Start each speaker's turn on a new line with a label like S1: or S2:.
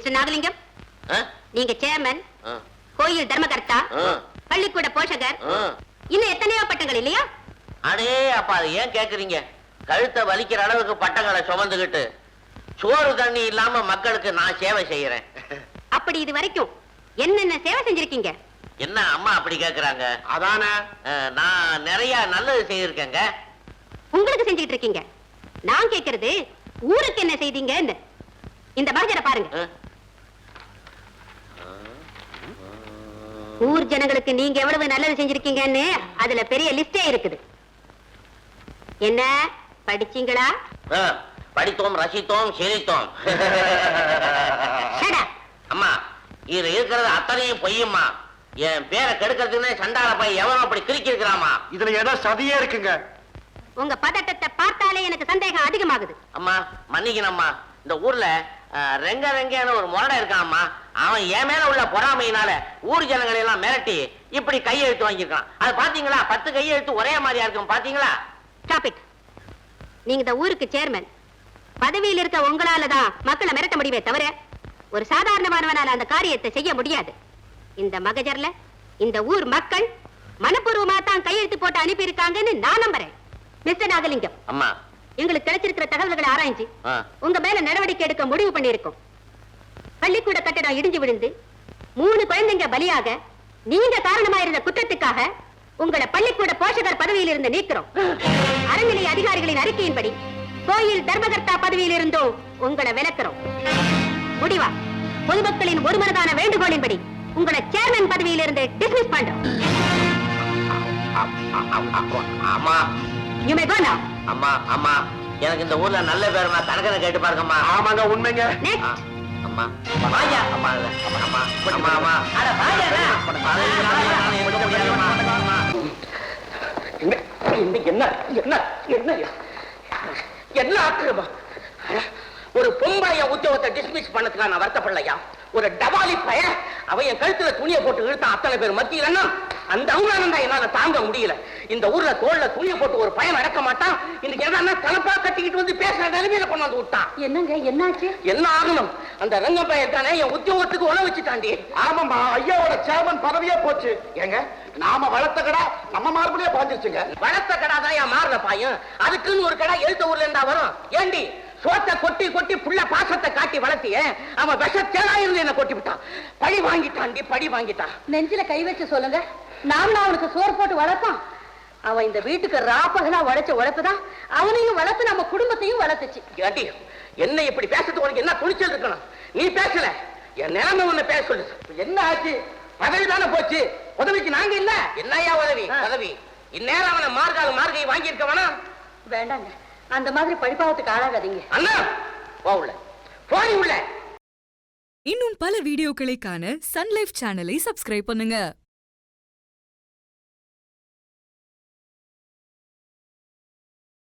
S1: Mister Nagalingam, நீங்க chairman, கோயில் தர்மகர்த்தா, பள்ளிக்கூட போஷகர், இன்னும் எத்தனையோ பட்டங்கள் இல்லையா?
S2: அடே அப்பா, அதை ஏன் கேக்குறீங்க? கழுத்தை வலிக்கிற அளவுக்கு பட்டங்களை சுமந்துகிட்டு சோறு தண்ணி இல்லாம மக்களுக்கு நான் சேவை செய்யறேன்.
S1: அப்படி இது வரைக்கும் என்னென்ன சேவை செஞ்சிருக்கீங்க?
S2: என்ன அம்மா அப்படி கேக்குறாங்க? அதான நான் நிறைய நல்லது செய்திருக்கேங்க.
S1: உங்களுக்கு செஞ்சுட்டு இருக்கீங்க. நான் கேக்குறது ஊருக்கு என்ன செய்தீங்க? இந்த மகஜரை பாருங்க. ஊர் ஜனங்களுக்கு நீங்க எவ்வளவு நல்லது செஞ்சிருக்கீங்கன்னு அதுல பெரிய லிஸ்டே இருக்குது. என்ன படிச்சீங்களா?
S2: படித்தோம், ரசித்தோம், சிரித்தோம். அம்மா, இது இருக்கிறது அத்தனையும் பொய்யுமா. என் பேரை கெடுக்கிறதுன்னு சண்டால போய் எவனோ அப்படி கிறுக்கி இருக்கிறாமா.
S3: இதுல ஏதோ சதியே இருக்குங்க.
S1: உங்க பதட்டத்தை பார்த்தாலே எனக்கு சந்தேகம் அதிகமாகுது.
S2: அம்மா மன்னிக்கணும்மா, இந்த ஊர்ல ரெங்கன்னு ஒரு முரடை இருக்கான்மா. அவன் என் மேல உள்ள பொறாமையினால ஊர் ஜனங்களை எல்லாம் மிரட்டி இப்படி கையெழுத்து வாங்கியிருக்கான். அது பாத்தீங்களா? 10 கையெழுத்து ஒரே மாதிரியா இருக்கும், பாத்தீங்களா?
S1: நீங்க இந்த ஊருக்கு சேர்மன், பதவியில் இருக்க உங்களாலதான் மக்களை மிரட்ட முடிவே தவிர ஒரு சாதாரணமானவனால அந்த காரியத்தை செய்ய முடியாது. இந்த மகஜர்ல இந்த ஊர் மக்கள் மனப்பூர்வமா தான் கையெழுத்து போட்டு அனுப்பி இருக்காங்கன்னு நான் நம்புறேன். மிஸ்டர் நாகலிங்கம்,
S2: அம்மா,
S1: எங்களுக்கு கிடைச்சிருக்கிற தகவல்களை ஆராய்ச்சி உங்க மேல நடவடிக்கை எடுக்க முடிவு பண்ணியிருக்கோம். பள்ளிக்கூட கட்டடம் இடிஞ்சு விழுந்து 3 குழந்தைங்க பலியாக நீங்க காரணமா இருந்த குற்றத்துக்காக உங்களை பள்ளிக்கூட போஷகர் பதவியில் இருந்து நீக்கிறோம். அறநிலை அதிகாரிகளின் அறிக்கையின்படி கோயில் தர்மகர்த்தா பதவியில் இருந்தோ உங்களை விலக்கிறோம். முடிவா பொதுமக்களின் ஒருமனதான வேண்டுகோளின்படி உங்களை சேர்மன் பதவியில் இருந்து டிஸ்மிஸ் பண்றோம்.
S2: அம்மா,
S1: you may go now.
S2: அம்மா அம்மா, எனக்கு இந்த ஊர்ல நல்ல பேர் கணக்கனை கேட்டு பாருங்கம்மா.
S3: ஆமாங்க, உண்மைங்க.
S2: அம்மா வாயா. அம்மா அம்மா அம்மா அம்மா அம்மா அட வாயா.
S4: என்ன என்ன என்ன என்ன ஆக்கிரமா? ஒரு பொம்பளைய உத்தியோகத்தை டிஸ்மிஸ் பண்ணதுக்காக நான் வருத்தப்படலையா? ஒரு டபாலி பைய அவன் என் கழுத்துல துணியை போட்டு இழுத்தான். அத்தனை பேர் மத்தியிலன்னா அந்த அவமானம் தான் என்னால தாங்க முடியல. இந்த ஊர்ல தோல்ல துணியை போட்டு ஒரு பையன் நடக்க மாட்டான். இன்னைக்கு என்ன தலப்பா கட்டிக்கிட்டு வந்து பேசுற நிலைமையில கொண்டாந்து விட்டான்.
S1: என்னங்க என்னாச்சு? என்ன
S4: ஆகணும்? அந்த ரங்க பையன் தானே என் உத்தியோகத்துக்கு உணவு வச்சுட்டாண்டி.
S3: ஆமாம்மா, ஐயாவோட சேர்மன் பதவியே போச்சு. ஏங்க, நாம வளர்த்த கடா நம்ம மார்பிலே பாஞ்சிருச்சுங்க.
S4: வளர்த்த கடா தான் என் மாறின பாயும். அதுக்குன்னு ஒரு கடா எழுத்த ஊர்ல இருந்தா வரும். ஏண்டி சோத்தை கொட்டி கொட்டி புள்ள பாசத்தை காட்டி வளர்த்திய அவன் விஷத்தேனா இருந்து என்ன கொட்டி விட்டான். பழி வாங்கிட்டான்டி, பழி வாங்கிட்டான்.
S1: நெஞ்சில கை வச்சு சொல்லுங்க, நாமளும் அவனுக்கு சோறு போட்டு வளர்த்தான். அவன் இந்த வீட்டுக்கு ராப்பகலா உழைச்ச உழைப்புதான் அவனையும் வளர்த்து நம்ம குடும்பத்தையும் வளர்த்துச்சு.
S4: ஏண்டி என்ன இப்படி பேசுறது? உனக்கு என்ன துணிச்சல் இருக்கணும்? நீ பேசல, என் நிலைமை ஒண்ணு பேச சொல்லு. என்ன ஆச்சு? பதவி தானே போச்சு, உதவிக்கு நாங்க இல்ல. என்னையா உதவி? பதவி இந்நேரம் அவனை மார்கை வாங்கி இருக்க வேணாம்.
S1: வேண்டாங்க, அந்த மாதிரி படிப்பாவத்துக்கு ஆளாகாதீங்க.
S4: அண்ணா போவுல போய் உள்ள.
S5: இன்னும் பல வீடியோக்களை காண சன் லைஃப் சேனலை சப்ஸ்கிரைப் பண்ணுங்க.